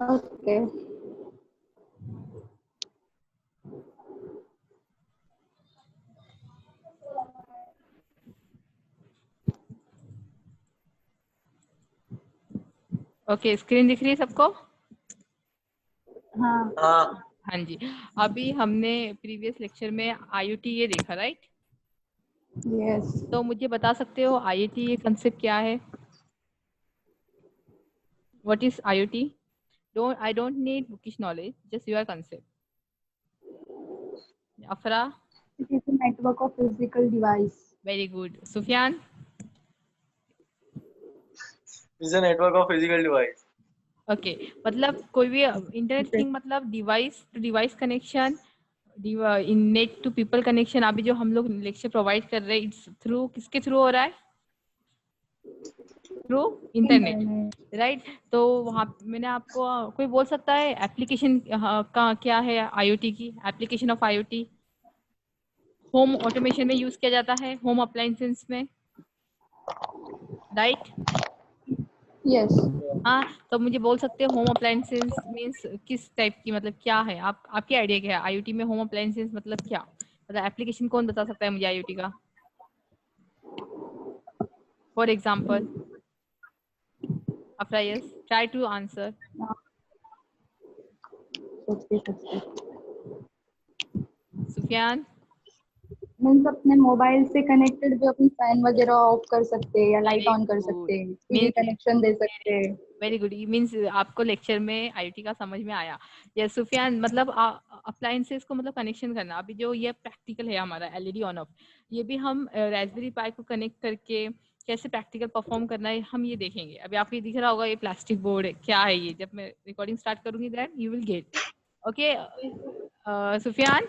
Okay. Okay, screen दिख रही है सबको? हाँ। हाँ। हाँ जी। अभी हमने प्रीवियस लेक्चर में IoT ये देखा, राइट? यस। तो मुझे बता सकते हो IoT ये कंसेप्ट क्या है? What is IoT? I don't need bookish knowledge, just your concept. Afra? It is a network of physical device. Very good. Sufyan? Is a network of physical device. Okay, मतलब कोई भी internet thing मतलब device to device connection, इन नेट to people connection. अभी जो हम लोग लेक्चर प्रोवाइड कर रहे हैं, इट्स थ्रू किसके थ्रू हो रहा है? Through internet, right? तो वहाँ मैंने आपको कोई बोल सकता है एप्लीकेशन का क्या है IoT की? Application of IoT home automation में यूज किया जाता है, होम अप्लायंसेस में, राइट? यस। हाँ, तो मुझे बोल सकते हैं होम अप्लायंसेस मीन्स किस टाइप की, मतलब क्या है? आपकी आइडिया क्या है IoT में? होम अप्लायंसेस मतलब क्या, मतलब एप्लीकेशन कौन बता सकता है मुझे IoT का? For example Afra, yes, try to answer. Sufyan? Means अपने मोबाइल से कनेक्टेड जो अपनी फैन वगैरह ऑफ कर सकते हैं या लाइट Very ऑन कर good. सकते हैं, टीवी Means कनेक्शन दे सकते हैं। वेरी गुड, मीन्स आपको लेक्चर में IoT का समझ में आया। या सुफियान, मतलब अप्लायंसेस को मतलब कनेक्शन करना। अभी जो ये प्रैक्टिकल है हमारा LED ऑन ऑफ, ये भी हम रास्पबेरी पाई को कनेक्ट करके कैसे प्रैक्टिकल परफॉर्म करना है हम ये देखेंगे। अभी आपको ये दिख रहा होगा ये प्लास्टिक बोर्ड है, क्या है ये? जब मैं रिकॉर्डिंग स्टार्ट करूंगी that you will get. Okay Sufiyan,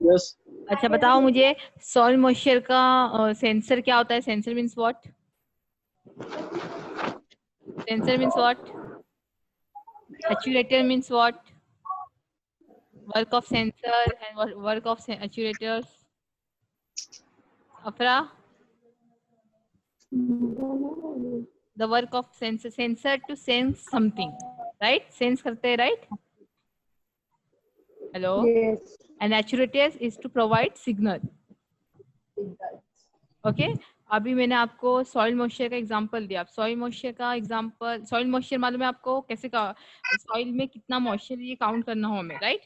yes. अच्छा बताओ मुझे, सॉइल मॉइस्चर का सेंसर क्या होता है? Sensor means what? Sensor means what? Actuator means what? Work of sensor and work of actuators. Afra, the work of sensor to sense something, right? Sense करते हैं, right? Hello. Yes. And actuators is to provide signal. Okay. अभी मैंने आपको soil moisture का example दिया। Soil moisture का example, soil moisture मालूम है आपको कैसे का? सॉइल में कितना मॉइस्चर ये काउंट करना हो हमें, राइट?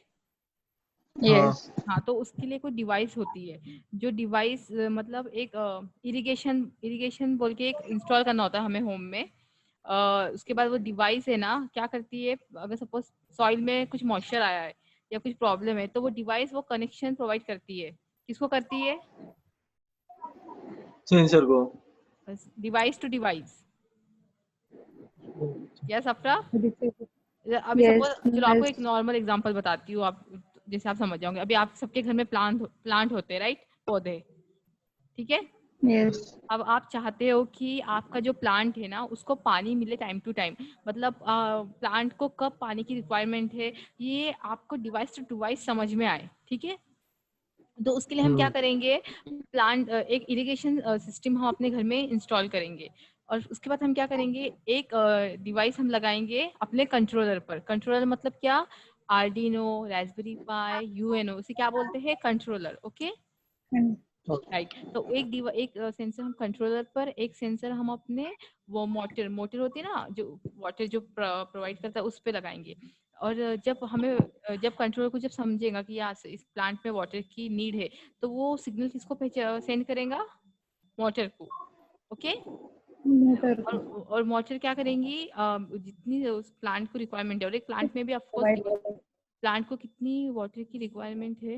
यस। हाँ, तो उसके लिए कोई डिवाइस होती है, जो डिवाइस मतलब एक इरिगेशन बोल के एक इंस्टॉल करना होता है हमें होम में। उसके बाद वो डिवाइस है ना क्या करती है, अगर सपोज सॉइल में कुछ मॉइस्चर आया है या कुछ प्रॉब्लम है, तो वो डिवाइस वो कनेक्शन प्रोवाइड करती है। किसको करती है? सेंसर को। Device to device. यस अफरा? अभी यस। सपोज चलो आपको एक नॉर्मल एग्जांपल बताती हूँ, आप जैसे आप समझ जाओगे। अभी आप सबके घर में प्लांट होते हैं, राइट? पौधे, ठीक है? यस। अब आप चाहते हो कि आपका जो प्लांट है ना उसको पानी मिले टाइम टू टाइम, मतलब प्लांट को कब पानी की रिक्वायरमेंट है ये आपको डिवाइस टू डिवाइस समझ में आए, ठीक है? तो उसके लिए हम क्या करेंगे, प्लांट एक इरिगेशन सिस्टम हम अपने घर में इंस्टॉल करेंगे। और उसके बाद हम क्या करेंगे, एक डिवाइस हम लगाएंगे अपने कंट्रोलर पर। कंट्रोलर मतलब क्या? आर्डिनो, रास्पबेरी पाई, UNO, उसे क्या बोलते हैं? कंट्रोलर। Okay, right. तो एक सेंसर हम कंट्रोलर पर, एक सेंसर हम अपने वो मोटर होती है ना जो वाटर जो प्रोवाइड करता है उस पे लगाएंगे। और जब कंट्रोलर को जब समझेगा कि यहाँ इस प्लांट में वाटर की नीड है, तो वो सिग्नल किसको सेंड करेगा? मोटर को। ओके। और मोटर क्या करेंगी, जितनी उस प्लांट को रिक्वायरमेंट है, और एक प्लांट में भी ऑफकोर्स प्लांट को कितनी वाटर की रिक्वायरमेंट है,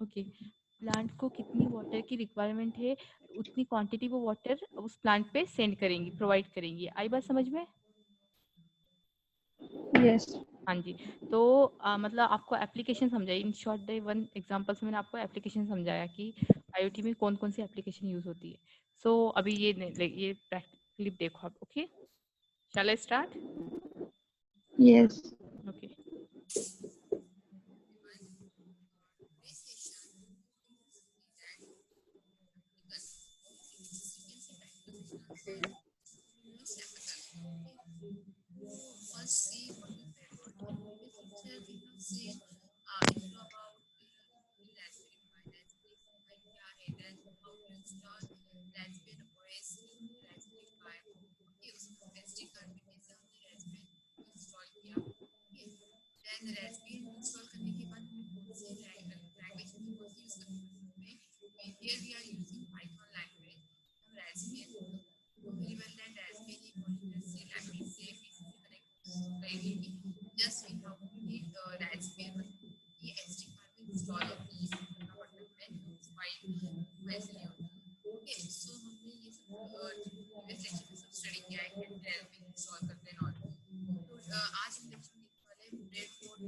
ओके, प्लांट को कितनी वाटर की रिक्वायरमेंट है उतनी क्वांटिटी वो वाटर उस प्लांट पे सेंड करेंगी, प्रोवाइड करेंगी। आई बात समझ में? यस। हाँ जी। तो मतलब आपको एप्लीकेशन समझाई in short day one example से, मैंने आपको एप्लीकेशन समझाया कि IoT में कौन कौन सी एप्लीकेशन यूज होती है। सो अभी ये क्लिप देखो आप। Okay, shall I start? Yes. Okay. First, see Raspberry install करने के बाद हमें कौन सी लैंग्वेज में कौन सी यूज करनी है? Here we are using Python language. Raspberry, very well that Raspberry continuously language से PCC connect करेगी. Just we have to need Raspberry ये SD card में install होती है करना पड़ता है फाइल से नहीं होता. Okay, so हमने ये सब previous lecture में सब स्टडी किया है कि Raspberry install करते हैं और तो आज हम लेक्चर देखने वाले हैं ब्रेडबोर्ड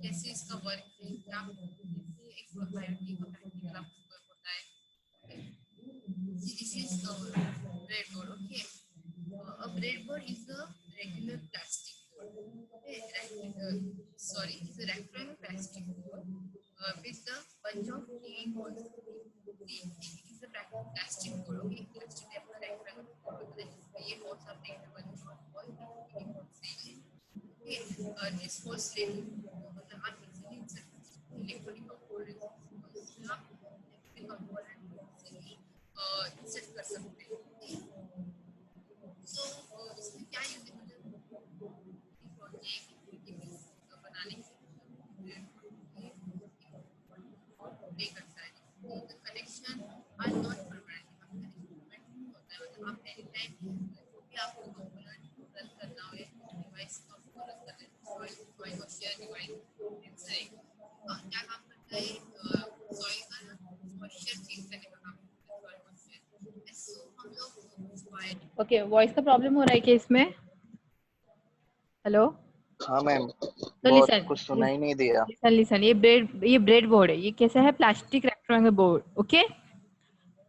कैसे इसका वर्क है क्या कैसे एक IoT का प्रैक्टिकल आपको होता है. This is a breadboard. Okay, a breadboard is a regular plastic board. Okay, is a rectangular plastic board with a bunch of clean holes. It is a plastic board. Okay, plastic type of rectangular board. ये holes are taken by the holes. Okay, this holes मतलब आप easily insert electronic component insert कर सकते हैं. सो इसमें क्या use है मतलब प्रोजेक्ट बनाने के प्ले करता है. The connection are not permanent. Connection होता है मतलब आप एनी टाइम भी आपको कंपोनेंट रन करना हो डिवाइस को रन करना है सॉइल और शेयर डिवाइस क्या काम करता है सॉइल का मॉइस्चर चेंज करने का काम. ओके, वॉइस का प्रॉब्लम हो रहा है क्या इसमें? हेलो. हाँ मैम, तो बहुत लिसन, कुछ सुनाई नहीं दिया. लिसन ये ब्रेड बोर्ड है. ये कैसा है? Plastic rectangle board. ओके,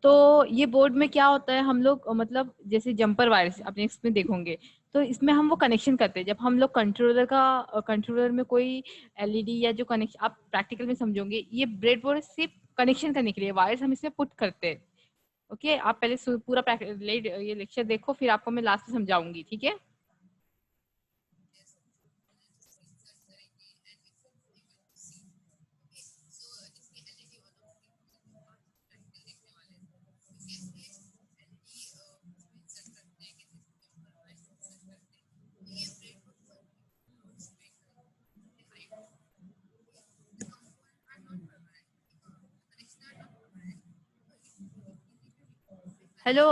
तो ये बोर्ड में क्या होता है, हम लोग मतलब जैसे जंपर वायर्स अपने इसमें देखोगे तो इसमें हम वो कनेक्शन करते हैं. जब हम लोग कंट्रोलर में कोई एलईडी या जो कनेक्शन आप प्रैक्टिकल में समझोगे, ये ब्रेड बोर्ड सिर्फ कनेक्शन करने के लिए वायर्स हम इसमें पुट करते हैं. ओके, आप पहले पूरा ये लेक्चर देखो, फिर आपको मैं लास्ट में समझाऊंगी. ठीक है? हेलो,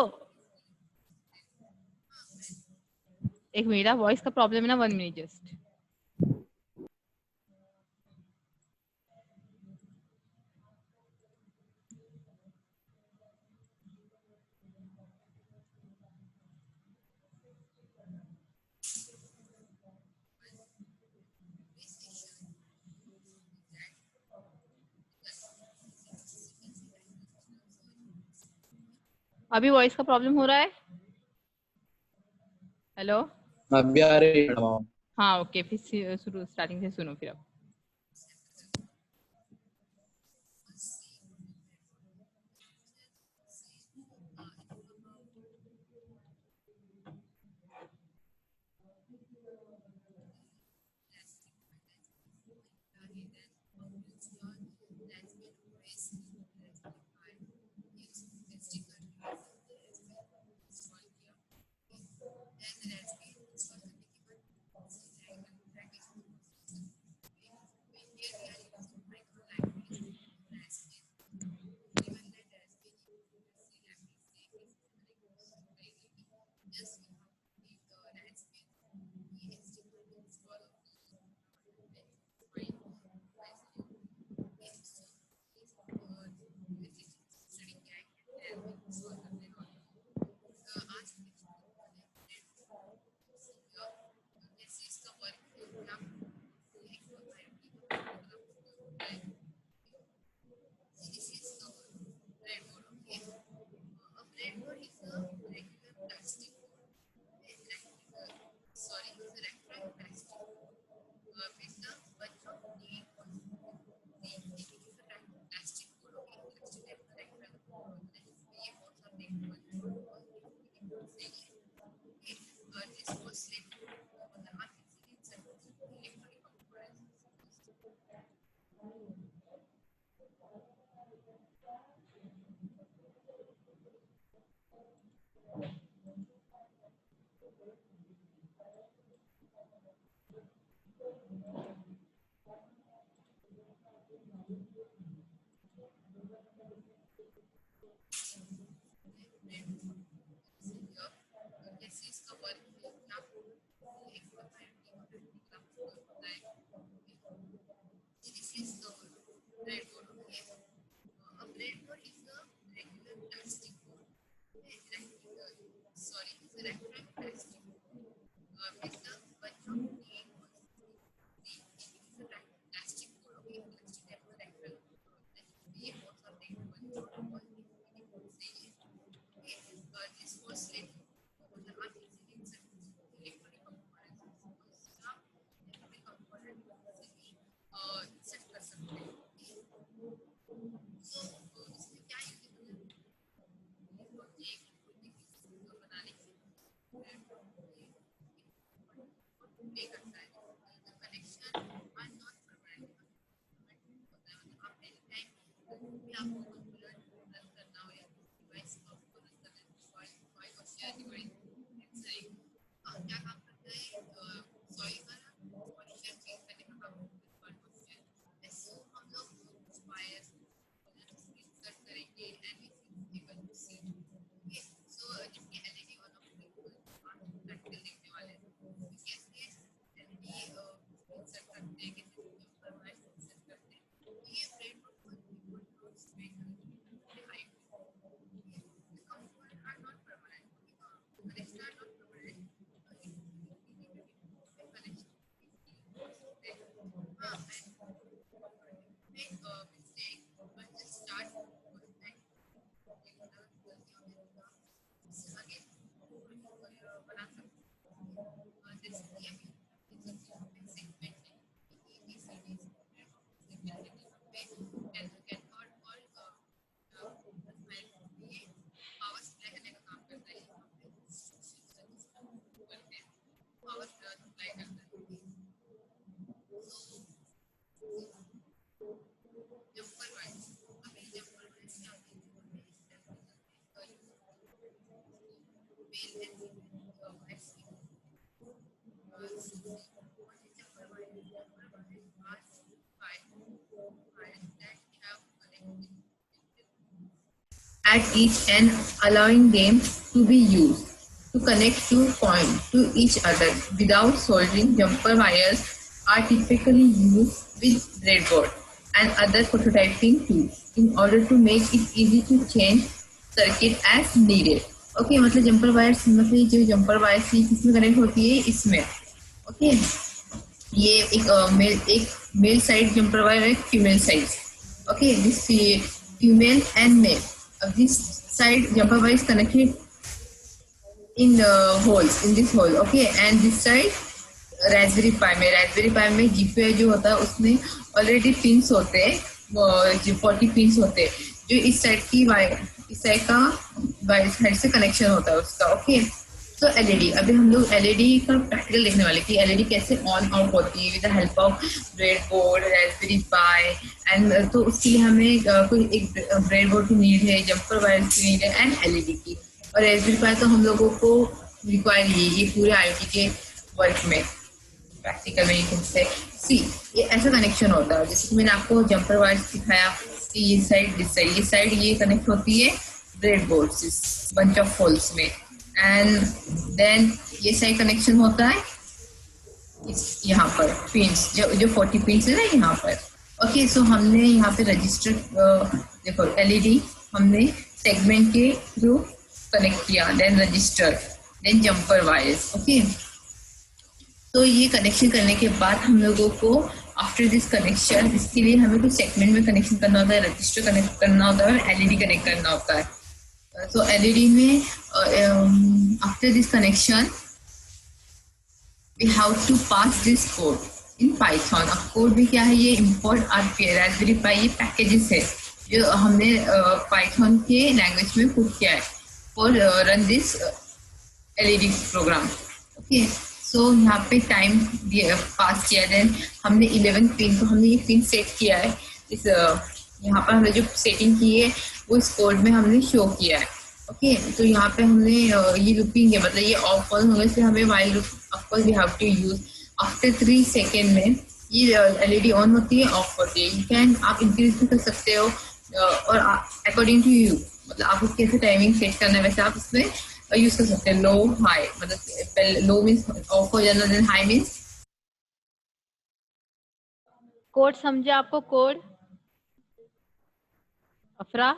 एक मेरा वॉइस का प्रॉब्लम है ना. 1 मिनट जस्ट. अभी वॉइस का प्रॉब्लम हो रहा है? हेलो. अभी आ रही है मैडम. हाँ ओके, फिर शुरू स्टार्टिंग से सुनो फिर अब. rectangular with the bunch of name plastic board. Okay, plastic type of rectangle. ये बहुत सारे this was slit. मतलब आप easily insert electronic components insert कर सकते हैं. इसमें क्या है बनाने के प्ले करता है. The connection are not permanent. आप एनी टाइम भी आपको कंप्यूटर रन करना हो या डिवाइस आपको रन करना है कोई क्वेश्चन डिवाइस क्या काम करता है सॉरी का क्वेश्चन चेंज करने का काम करता है क्वेश्चन ऐसे हम लोग वायर इंसर्ट करेंगे एंड वी एबल टू सी. सो जिसके एलईडी ऑन ऑफ प्रैक्टिकल देखने वाले कैसे एलईडी इंसर्ट करते हैं कैसे वायर इंसर्ट करते हैं. ये ब्रेडबोर्ड को कंट्रोल्स में high component are not permanent connection are not permanent connection make a mistake but just start again बना सकते जैसे कि अभी पावर सप्लाई करने का काम करता है पावर सप्लाई करता है. जंपर वाइज अभी जंपर वाइज क्या होती है male and at each end, allowing them to be used to connect two points to each other without soldering. Jumper wires are typically used with breadboard and other prototyping tools in order to make it easy to change circuit as needed. Okay, मतलब jumper wire मतलब जो jumper wire थी किसमें connect होती है इसमें. Okay ये एक मेल साइड जंपर वायर है female side. Okay this female end male. This side jumper wire is connected in holes in this hole. Okay, and this side Raspberry Pi में GPIO जो होता है उसमें ऑलरेडी पिंस होते हैं 40 pins होते हैं जो इस साइड की वायर इस साइड का वायर साइड से कनेक्शन होता है उसका. ओके तो एलईडी अभी हम लोग एलईडी का प्रैक्टिकल देखने वाले कि एलईडी कैसे ऑन ऑफ होती है with the help of breadboard Raspberry pi and तो उसके लिए हमें कोई एक ब्रेडबोर्ड की नीड है जंपर वायर की नीड है एंड एलईडी की. और रास्पबेरी पाई तो हम लोगों को रिक्वायर ये पूरे आईओटी के वर्क में प्रैक्टिकल में से सी ये ऐसा कनेक्शन होता है जैसे कि मैंने आपको जंपर वायर दिखाया कि ये साइड ये कनेक्ट होती है ब्रेडबोर्ड से बंच ऑफ होल्स में एंड देन ये साइड कनेक्शन होता है यहाँ पर पिंस जो 40 पिंस है ना यहाँ पर. ओके सो हमने यहाँ पे रजिस्टर देखो एलईडी हमने सेगमेंट के थ्रू कनेक्ट किया then resistor then jumper wires. Okay तो ये कनेक्शन करने के बाद हम लोगों को आफ्टर दिस कनेक्शन इसके लिए हमें कुछ सेगमेंट में कनेक्शन करना होता है रजिस्टर कनेक्ट करना होता है और एलईडी कनेक्ट करना होता है. तो एलईडी में after this connection we have to pass this code in Python. अब कोड भी क्या है ये इंपोर्ट आरपीआई रास्पबेरी पाई ये पैकेजेस है जो हमने पाइथन के लैंग्वेज में पुट किया है for run this LED program. Okay so यहाँ पे टाइम पास किया देन हमने 11 पिन तो हमने ये पिन सेट किया है इस यहाँ पर हमने जो सेटिंग की है वो इस कोड में हमने शो किया है. ओके तो यहाँ पे हमने ये लूपिंग है मतलब ये ऑफ ऑन होगा इसलिए हमें while loop of course we have to use. After 3 second में ये एलईडी ऑन होती है ऑफ होती है. यू कैन आप इंक्रीज भी कर सकते हो और अकॉर्डिंग टू यू मतलब आपको कैसे टाइमिंग सेट करना है वैसे आप इसमें यूज कर सकते हैं. लो हाई मतलब लो मीन्स ऑफ हो जाना देन हाई मीन्स कोड समझे आपको कोड अफरा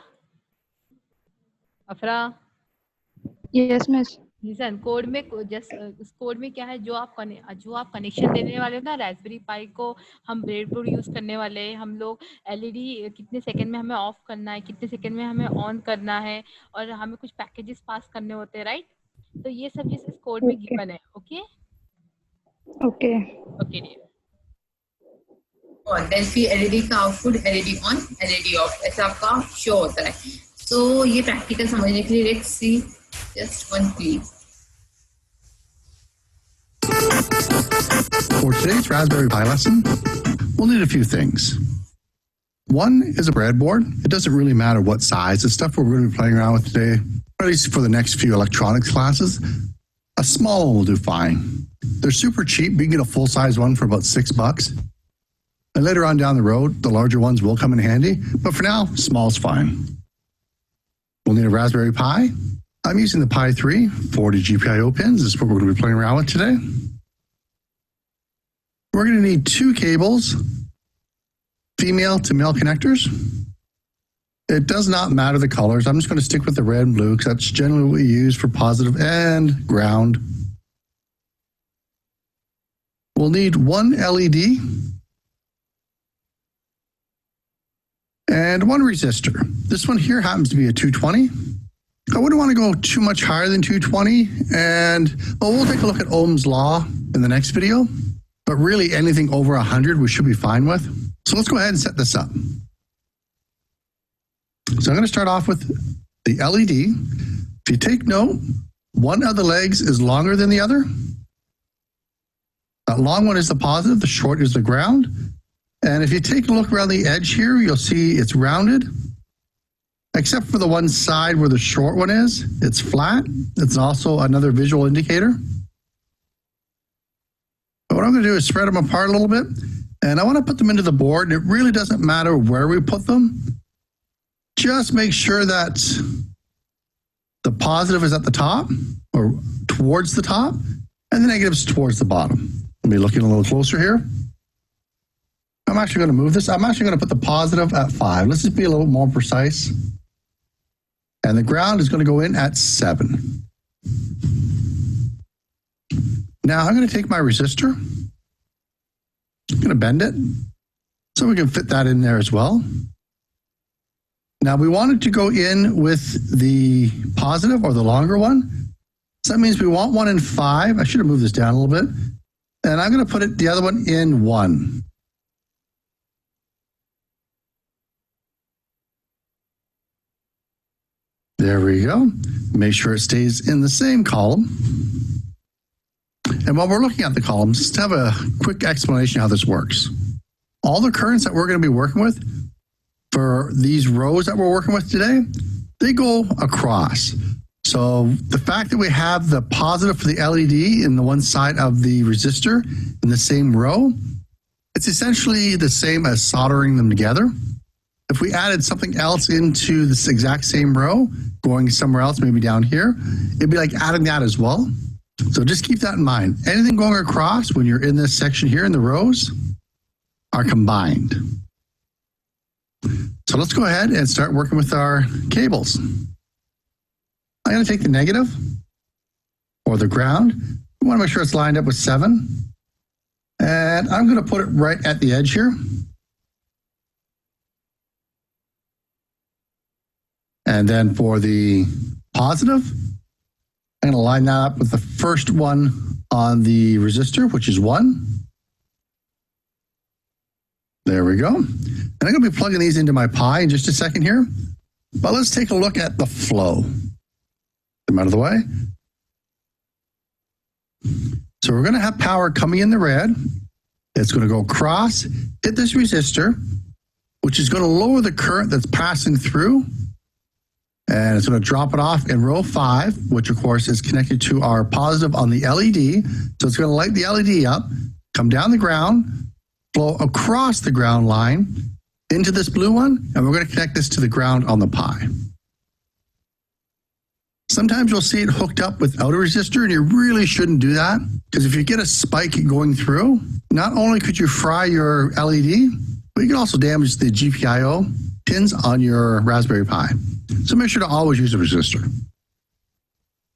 Yes, miss. लिसन कोड में जस्ट उस कोड में क्या है, जो आप कनेक्शन देने वाले हो ना रास्पबेरी पाई को, हम ब्रेडबोर्ड यूज करने वाले हैं, हम लोग एलईडी कितने सेकंड में हमें ऑफ करना है, कितने सेकंड में हमें ऑन करना है, और हमें कुछ पैकेजेस पास करने होते हैं, राइट? तो ये सब चीज इस कोड में गिवन है। Okay okay okay dear. और देन फिर एलईडी का output LED on LED off ऐसा आपका शो होता है। तो ये प्रैक्टिकल समझने के लिए let's see just one please. For today's Raspberry Pi lesson, we'll need a few things. One is a breadboard. It doesn't really matter what size. The stuff we're going to be playing around with today, at least for the next few electronics classes, a small one will do fine. They're super cheap. You can get a full-size one for about $6. And later on down the road, the larger ones will come in handy. But for now, small's fine. We'll need a Raspberry Pi. I'm using the Pi 3, 40 GPIO pins. This is what we're going to be playing around with today. We're going to need 2 cables, female to male connectors. It does not matter the colors. I'm just going to stick with the red and blue because that's generally what we use for positive and ground. We'll need 1 LED and 1 resistor. This one here happens to be a 220. I wouldn't want to go too much higher than 220, and we'll take a look at Ohm's law in the next video. But really, anything over 100 we should be fine with. So let's go ahead and set this up. So I'm going to start off with the LED. If you take note, one of the legs is longer than the other. That long one is the positive, the short is the ground. And if you take a look around the edge here, you'll see it's rounded. Except for the one side where the short one is, it's flat. It's also another visual indicator. But what I'm going to do is spread them apart a little bit, and I want to put them into the board. And it really doesn't matter where we put them. Just make sure that the positive is at the top or towards the top, and the negative is towards the bottom. Let me look in a little closer here. I'm actually going to move this. I'm actually going to put the positive at 5. Let's just be a little more precise. And the ground is going to go in at 7. Now I'm going to take my resistor. I'm going to bend it so we can fit that in there as well. Now we wanted to go in with the positive or the longer one. So that means we want one in 5. I should have moved this down a little bit. And I'm going to put the other one in 1. There we go. Make sure it stays in the same column. And while we're looking at the columns, just have a quick explanation how this works. All the currents that we're going to be working with for these rows that we're working with today, they go across. So the fact that we have the positive for the LED in the one side of the resistor in the same row, it's essentially the same as soldering them together. If we added something else into this exact same row, going somewhere else, maybe down here, it'd be like adding that as well. So just keep that in mind. Anything going across when you're in this section here in the rows are combined. So let's go ahead and start working with our cables. I'm going to take the negative or the ground. We want to make sure it's lined up with 7. And I'm going to put it right at the edge here. And then for the positive, I'm going to line that up with the first one on the resistor, which is 1. There we go. And I'm going to be plugging these into my Pi in just a second here. But let's take a look at the flow. Get them out of the way. So we're going to have power coming in the red. It's going to go across, hit this resistor, which is going to lower the current that's passing through. And it's going to drop it off in row 5, which of course is connected to our positive on the LED. So it's going to light the LED up, come down the ground, flow across the ground line into this blue one, and we're going to connect this to the ground on the Pi. Sometimes you'll see it hooked up without a resistor, and you really shouldn't do that, because if you get a spike going through, not only could you fry your LED, but you can also damage the GPIO pins on your Raspberry Pi. So make sure to always use a resistor.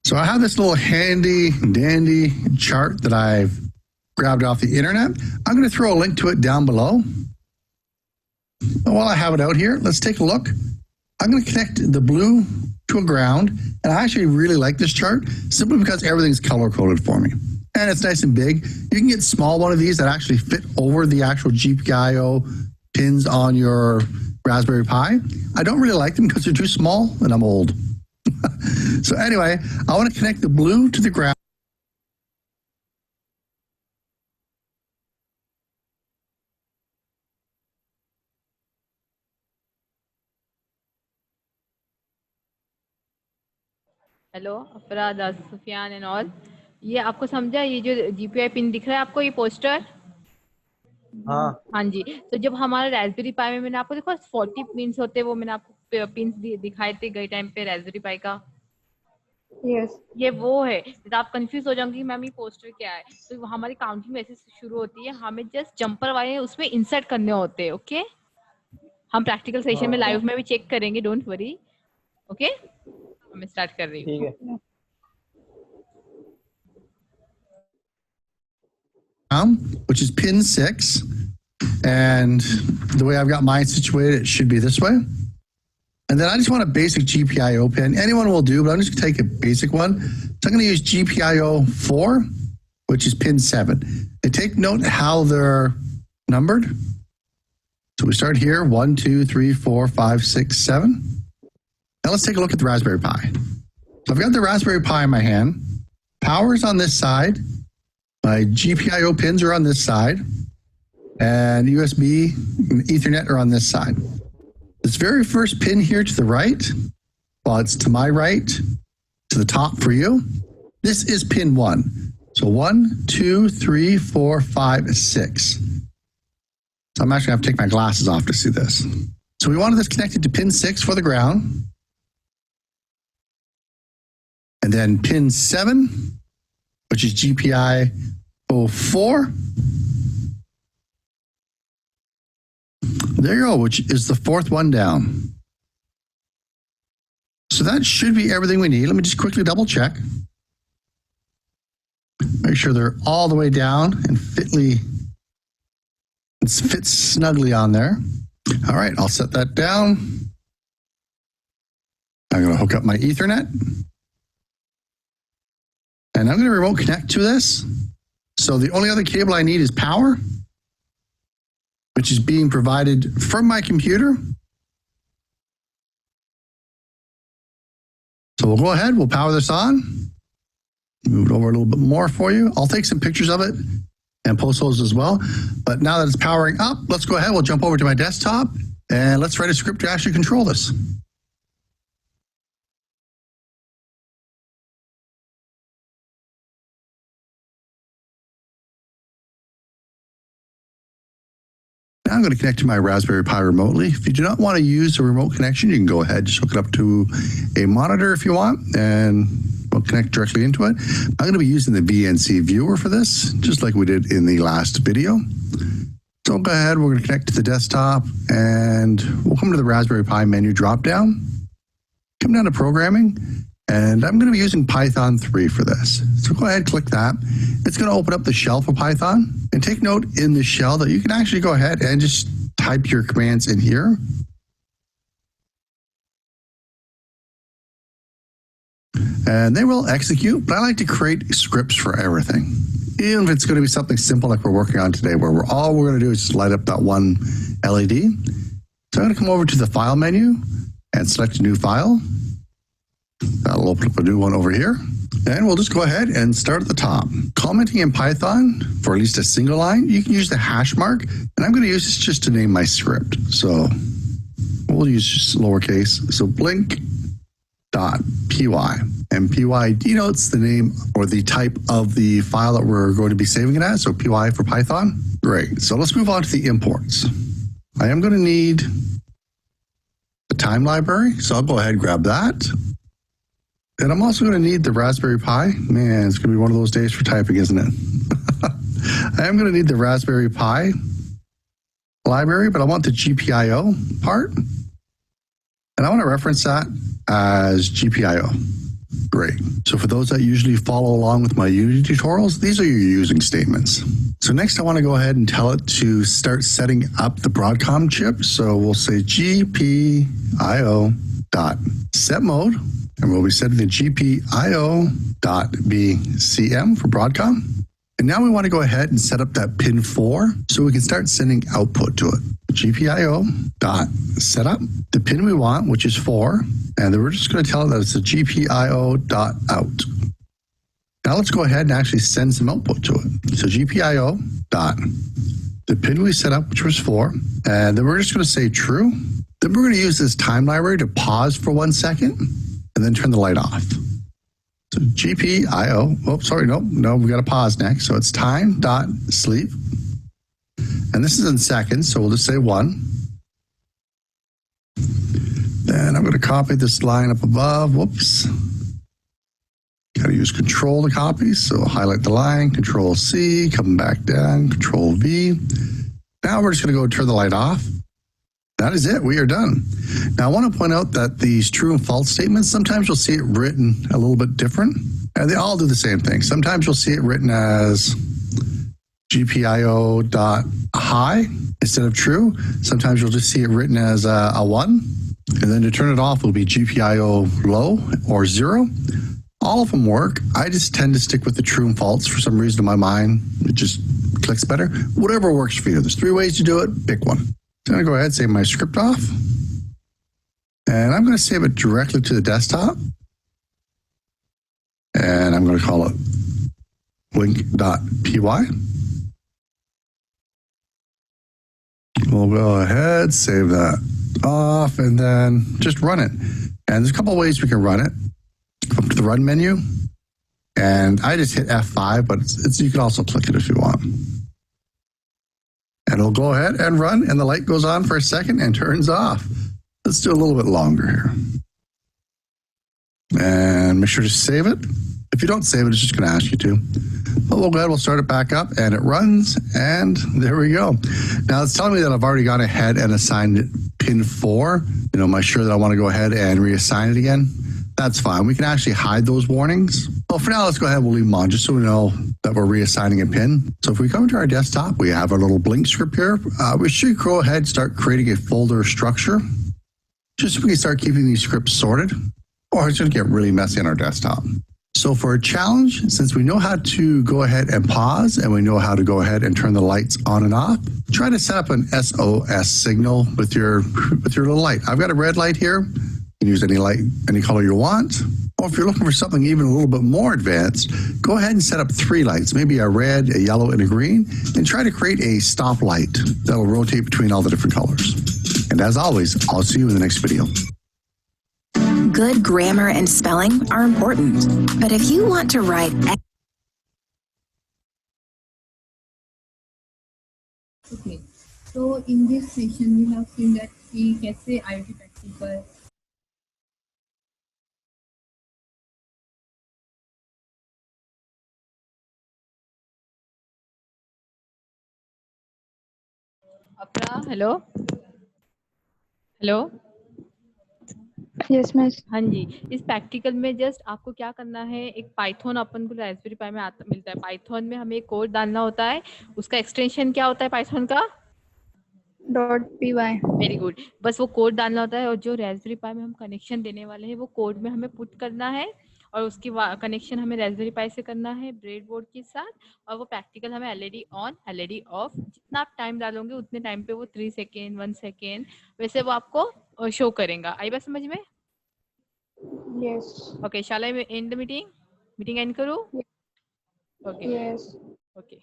So I have this little handy dandy chart that I've grabbed off the internet. I'm going to throw a link to it down below. And while I have it out here, let's take a look. I'm going to connect the blue to a ground, and I actually really like this chart simply because everything's color coded for me. And it's nice and big. You can get small one of these that actually fit over the actual GPIO pins on your Raspberry Pi. I don't really like them because they're too small and I'm old. So anyway, I want to connect the blue to the ground. Hello अफराद, Sufiyan and all, ये आपको समझा? ये जो GPI pin दिख रहा है आपको, ये पोस्टर? हाँ जी। तो जब हमारा रास्पबेरी पाई में मैंने आपको देखो 40 पिन्स होते हैं, वो मैंने आपको पिन्स दिखाए थे गए टाइम पे रास्पबेरी पाई का। यस, ये वो है। तो आप कंफ्यूज हो जाओगे मैम ये पोस्टर क्या है। तो हमारी काउंटिंग ऐसे शुरू होती है, हमें जस्ट जंपर वाले उसमें इंसर्ट करने होते हैं। ओके, हम प्रैक्टिकल सेशन में लाइव में भी चेक करेंगे, डोंट वरी। ओके, मैं स्टार्ट कर रही हूँ। ठीक है। Which is pin 6, and the way I've got mine situated, it should be this way. And then I just want a basic GPIO pin. Anyone will do, but I'm just going to take a basic one. So I'm going to use GPIO 4, which is pin 7. And take note how they're numbered. So we start here, 1, 2, 3, 4, 5, 6, 7. Now let's take a look at the Raspberry Pi. So I've got the Raspberry Pi in my hand. Power's on this side. My GPIO pins are on this side, and USB and Ethernet are on this side. This very first pin here to the right, well, it's to my right, to the top for you. This is pin 1. So 1, 2, 3, 4, 5, 6. So I'm actually going to have to take my glasses off to see this. So we wanted this connected to pin 6 for the ground. And then pin 7, which is GPIO 4. There you go, which is the fourth one down. So that should be everything we need. Let me just quickly double check. Make sure they're all the way down and fits snugly on there. All right, I'll set that down. I'm going to hook up my Ethernet. And I'm going to remote connect to this. So the only other cable I need is power, which is being provided from my computer. So we'll go ahead, we'll power this on. Move it over a little bit more for you. I'll take some pictures of it and post those as well. But now that it's powering up, let's go ahead, we'll jump over to my desktop and let's write a script to actually control this. Now I'm going to connect to my Raspberry Pi remotely. If you do not want to use a remote connection, you can go ahead, just hook it up to a monitor if you want, and we'll connect directly into it. I'm going to be using the VNC viewer for this, just like we did in the last video. So go ahead, we're going to connect to the desktop, and we'll come to the Raspberry Pi menu drop-down, come down to programming, and I'm going to be using Python 3 for this. So go ahead, click that. It's going to open up the shell for Python. And take note in the shell that you can actually go ahead and just type your commands in here. And they will execute, but I like to create scripts for everything. Even if it's going to be something simple like we're working on today, where all we're going to do is just light up that one LED. So I'm going to come over to the File menu and select a new file. That'll open up a new one over here. And we'll just go ahead and start at the top. Commenting in Python for at least a single line, you can use the hash mark. And I'm going to use this just to name my script. So we'll use just lowercase. So blink.py. And py denotes the name or the type of the file that we're going to be saving it as. So py for Python. Great. So let's move on to the imports. I am going to need the time library. So I'll go ahead and grab that. And I'm also going to need the Raspberry Pi. Man, it's going to be one of those days for typing, isn't it? I am going to need the Raspberry Pi library, but I want the GPIO part. And I want to reference that as GPIO. Great. So for those that usually follow along with my Unity tutorials, these are your using statements. So next I want to go ahead and tell it to start setting up the Broadcom chip. So we'll say GPIO dot set mode, and we'll be setting the GPIO dot BCM for Broadcom. And now we want to go ahead and set up that pin 4 so we can start sending output to it. GPIO dot setup, the pin we want, which is 4, and then we're just going to tell it that it's a GPIO dot out. Now let's go ahead and actually send some output to it. So GPIO dot, the pin we set up, which was 4, and then we're just going to say true. Then we're going to use this time library to pause for 1 second and then turn the light off. So GPIO, oh, sorry, no, we got to pause next. So it's time dot sleep. And this is in seconds, so we'll just say 1. Then I'm going to copy this line up above. Whoops. Got to use Control to copy. So highlight the line, Control C, come back down, Control V. Now we're just going to go turn the light off. That is it. We are done. Now, I want to point out that these true and false statements, sometimes you'll see it written a little bit different, and they all do the same thing. Sometimes you'll see it written as GPIO dot high instead of true. Sometimes you'll just see it written as a 1, and then to turn it off will be GPIO low or 0. All of them work. I just tend to stick with the true and false for some reason in my mind. It just clicks better. Whatever works for you. There's 3 ways to do it. Pick one. I'm going to go ahead and save my script off. And I'm going to save it directly to the desktop. And I'm going to call it link.py. We'll go ahead, save that off, and then just run it. And there's a couple of ways we can run it. Come to the run menu. And I just hit F5, but you can also click it if you want. And it'll go ahead and run, and the light goes on for a second and turns off. Let's do a little bit longer here. And make sure to save it. If you don't save it, it's just going to ask you to. But we'll go ahead, we'll start it back up, and it runs, and there we go. Now, it's telling me that I've already gone ahead and assigned pin 4. Am I sure that I want to go ahead and reassign it again? That's fine. We can actually hide those warnings. Well, for now, let's go ahead and we'll leave them on just so we know that we're reassigning a pin. So if we come to our desktop, we have our little Blink script here. We should go ahead and start creating a folder structure just so we can start keeping these scripts sorted, or it's going to get really messy on our desktop. So for a challenge, since we know how to go ahead and pause and we know how to go ahead and turn the lights on and off, try to set up an SOS signal with your little light. I've got a red light here. You can use any light, any color you want. Or if you're looking for something even a little bit more advanced, go ahead and set up 3 lights, maybe a red, a yellow, and a green, and try to create a stop light that will rotate between all the different colors. And as always, I'll see you in the next video. Good grammar and spelling are important, but if you want to write Okay, so in this session we have seen that we कैसे IoT practical अपना hello yes miss. हाँ जी, इस practical में just आपको क्या करना है, एक पाइथन अपन को रास्पबेरी पाई में मिलता है। पाइथन में हमें कोड डालना होता है, उसका एक्सटेंशन क्या होता है पाइथन का? .py। वेरी गुड, बस वो कोड डालना होता है और जो रास्पबेरी पाई में हम कनेक्शन देने वाले हैं वो कोड में हमें पुट करना है और उसकी कनेक्शन हमें रास्पबेरी पाई से करना है ब्रेड बोर्ड के साथ। और वो प्रैक्टिकल हमें एलईडी ऑन एलईडी ऑफ, जितना आप टाइम डालोगे उतने टाइम पे वो 3 सेकेंड 1 सेकेंड वैसे वो आपको शो करेगा। आई बात समझ में? Yes. Okay, shall I end the meeting? Meeting and करूं? Yes. ओके।